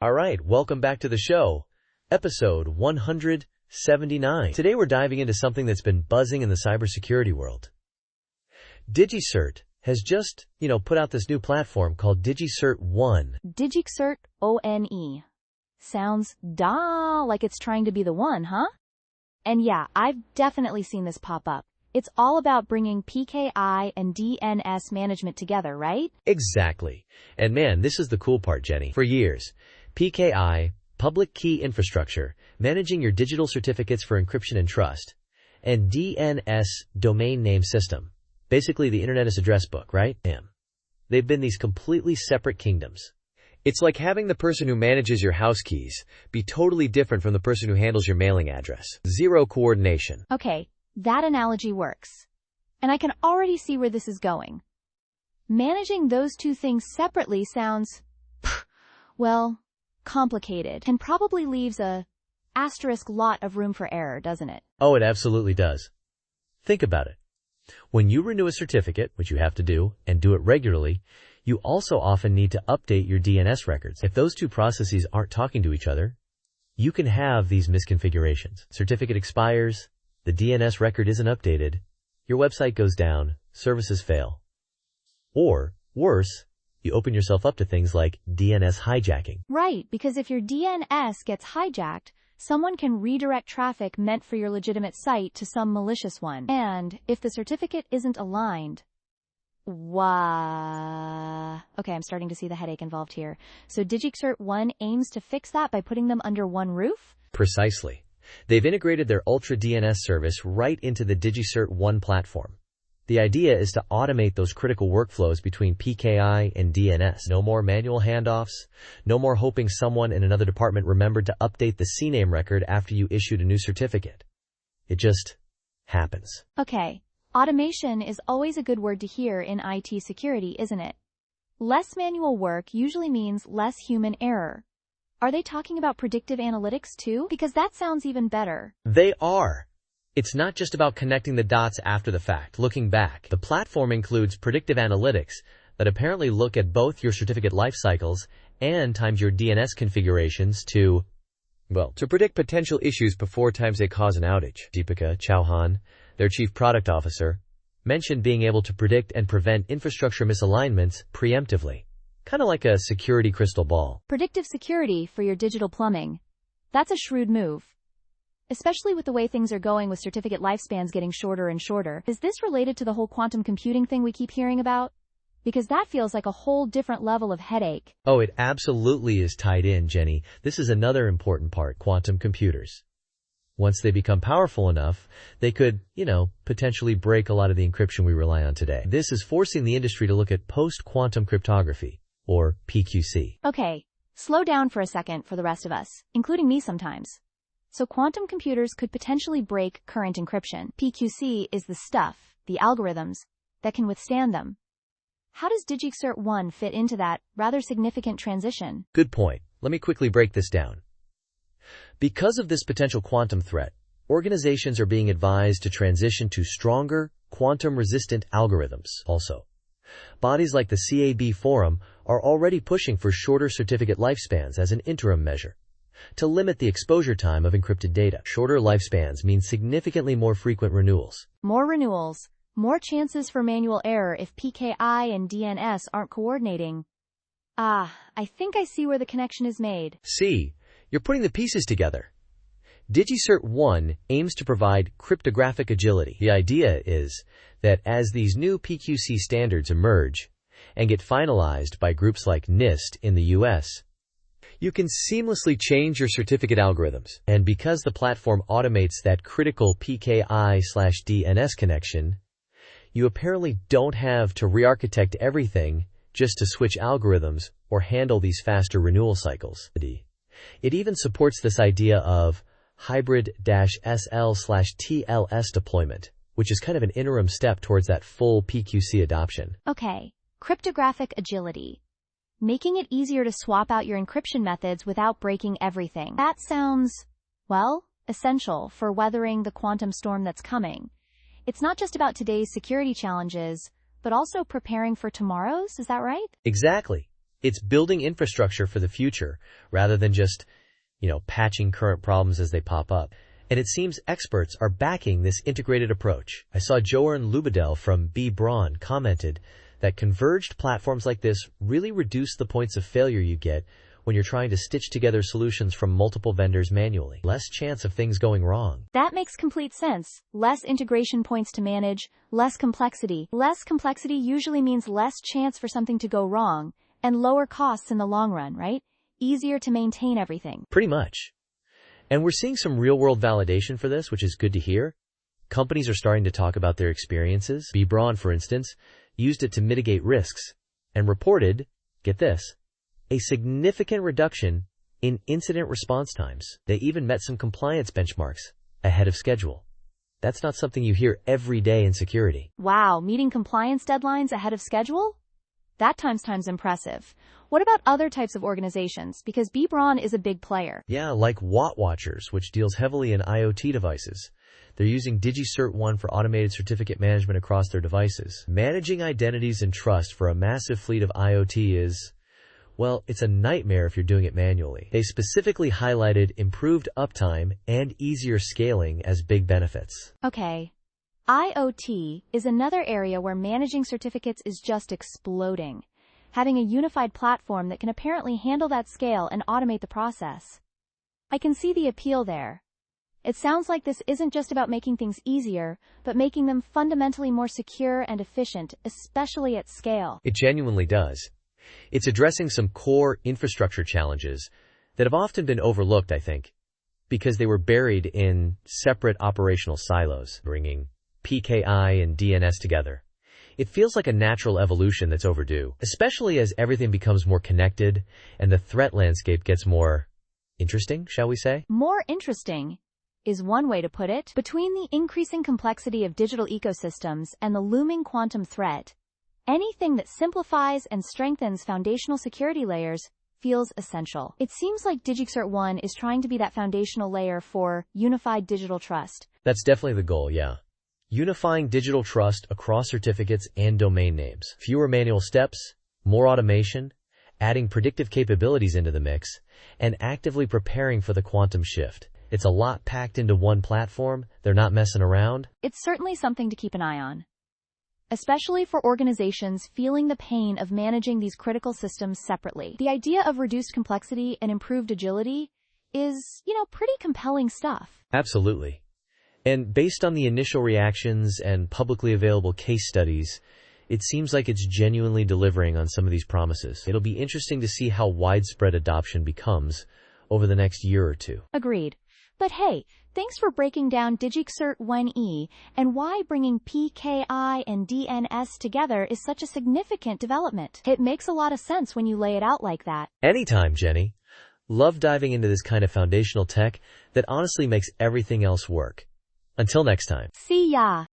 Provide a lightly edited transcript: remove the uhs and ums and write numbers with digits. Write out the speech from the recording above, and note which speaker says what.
Speaker 1: All right, welcome back to the show, episode 179. Today we're diving into something that's been buzzing in the cybersecurity world. DigiCert has just, put out this new platform called DigiCert ONE.
Speaker 2: DigiCert ONE. Sounds like it's trying to be the one, huh? And yeah, I've definitely seen this pop up. It's all about bringing PKI and DNS management together, right?
Speaker 1: Exactly. And man, this is the cool part, Jenny. For years, PKI, public key infrastructure, managing your digital certificates for encryption and trust, and DNS, domain name system, basically the Internet address book, right? They've been these completely separate kingdoms. It's like having the person who manages your house keys be totally different from the person who handles your mailing address. Zero coordination.
Speaker 2: Okay, that analogy works. And I can already see where this is going. Managing those two things separately sounds, well, complicated, and probably leaves a asterisk lot of room for error, doesn't it?
Speaker 1: Oh, it absolutely does. Think about it. When you renew a certificate, which you have to do, and do it regularly, you also often need to update your DNS records. If those two processes aren't talking to each other, you can have these misconfigurations. Certificate expires, the DNS record isn't updated, your website goes down, services fail. Or, worse, you open yourself up to things like DNS hijacking.
Speaker 2: Right, because if your DNS gets hijacked, someone can redirect traffic meant for your legitimate site to some malicious one. And if the certificate isn't aligned, okay, I'm starting to see the headache involved here. So DigiCert ONE aims to fix that by putting them under one roof?
Speaker 1: Precisely. They've integrated their Ultra DNS service right into the DigiCert ONE platform. The idea is to automate those critical workflows between PKI and DNS. No more manual handoffs, no more hoping someone in another department remembered to update the CNAME record after you issued a new certificate. It just happens.
Speaker 2: Okay, automation is always a good word to hear in IT security, isn't it? Less manual work usually means less human error. Are they talking about predictive analytics too? Because that sounds even better.
Speaker 1: They are. It's not just about connecting the dots after the fact, looking back. The platform includes predictive analytics that apparently look at both your certificate life cycles and times your DNS configurations to predict potential issues before times they cause an outage. Deepika Chauhan, their chief product officer, mentioned being able to predict and prevent infrastructure misalignments preemptively. Kind of like a security crystal ball.
Speaker 2: Predictive security for your digital plumbing. That's a shrewd move. Especially with the way things are going with certificate lifespans getting shorter and shorter. Is this related to the whole quantum computing thing we keep hearing about? Because that feels like a whole different level of headache.
Speaker 1: Oh, it absolutely is tied in, Jenny. This is another important part, quantum computers. Once they become powerful enough, they could, potentially break a lot of the encryption we rely on today. This is forcing the industry to look at post-quantum cryptography, or PQC.
Speaker 2: Okay, slow down for a second for the rest of us, including me sometimes. So quantum computers could potentially break current encryption. PQC is the stuff, the algorithms, that can withstand them. How does DigiCert ONE fit into that rather significant transition?
Speaker 1: Good point. Let me quickly break this down. Because of this potential quantum threat, organizations are being advised to transition to stronger, quantum-resistant algorithms. Also, bodies like the CAB Forum are already pushing for shorter certificate lifespans as an interim measure to limit the exposure time of encrypted data. Shorter lifespans mean significantly more frequent renewals.
Speaker 2: More renewals, more chances for manual error if PKI and DNS aren't coordinating. I think I see where the connection is made.
Speaker 1: See, you're putting the pieces together. DigiCert ONE aims to provide cryptographic agility. The idea is that as these new PQC standards emerge and get finalized by groups like NIST in the US, you can seamlessly change your certificate algorithms. And because the platform automates that critical PKI/DNS connection, you apparently don't have to re-architect everything just to switch algorithms or handle these faster renewal cycles. It even supports this idea of hybrid-SL/TLS deployment, which is kind of an interim step towards that full PQC adoption.
Speaker 2: Okay, cryptographic agility. Making it easier to swap out your encryption methods without breaking everything. That sounds, essential for weathering the quantum storm that's coming. It's not just about today's security challenges, but also preparing for tomorrow's, is that right?
Speaker 1: Exactly. It's building infrastructure for the future rather than just, patching current problems as they pop up. And it seems experts are backing this integrated approach. I saw Joern Lubedel from B. Braun commented that converged platforms like this really reduce the points of failure you get when you're trying to stitch together solutions from multiple vendors manually. Less chance of things going wrong.
Speaker 2: That makes complete sense. Less integration points to manage, less complexity. Less complexity usually means less chance for something to go wrong, and lower costs in the long run, right? Easier to maintain everything.
Speaker 1: Pretty much. And we're seeing some real-world validation for this, which is good to hear. Companies are starting to talk about their experiences. B. Braun, for instance, used it to mitigate risks and reported, get this, a significant reduction in incident response times. They even met some compliance benchmarks ahead of schedule. That's not something you hear every day in security.
Speaker 2: Wow, meeting compliance deadlines ahead of schedule? That time's impressive. What about other types of organizations? Because B. Braun is a big player.
Speaker 1: Yeah, like Watt Watchers, which deals heavily in IoT devices. They're using DigiCert ONE for automated certificate management across their devices. Managing identities and trust for a massive fleet of IoT is, well, it's a nightmare if you're doing it manually. They specifically highlighted improved uptime and easier scaling as big benefits.
Speaker 2: Okay. IoT is another area where managing certificates is just exploding. Having a unified platform that can apparently handle that scale and automate the process. I can see the appeal there. It sounds like this isn't just about making things easier, but making them fundamentally more secure and efficient, especially at scale.
Speaker 1: It genuinely does. It's addressing some core infrastructure challenges that have often been overlooked, I think, because they were buried in separate operational silos, bringing PKI and DNS together. It feels like a natural evolution that's overdue, especially as everything becomes more connected and the threat landscape gets more interesting, shall we say?
Speaker 2: More interesting is one way to put it. Between the increasing complexity of digital ecosystems and the looming quantum threat, anything that simplifies and strengthens foundational security layers feels essential. It seems like DigiCert ONE is trying to be that foundational layer for unified digital trust.
Speaker 1: That's definitely the goal, yeah. Unifying digital trust across certificates and domain names. Fewer manual steps, more automation, adding predictive capabilities into the mix, and actively preparing for the quantum shift. It's a lot packed into one platform. They're not messing around.
Speaker 2: It's certainly something to keep an eye on, especially for organizations feeling the pain of managing these critical systems separately. The idea of reduced complexity and improved agility is, pretty compelling stuff.
Speaker 1: Absolutely. And based on the initial reactions and publicly available case studies, it seems like it's genuinely delivering on some of these promises. It'll be interesting to see how widespread adoption becomes over the next year or two.
Speaker 2: Agreed. But hey, thanks for breaking down DigiCert ONE and why bringing PKI and DNS together is such a significant development. It makes a lot of sense when you lay it out like that.
Speaker 1: Anytime, Jenny. Love diving into this kind of foundational tech that honestly makes everything else work. Until next time.
Speaker 2: See ya!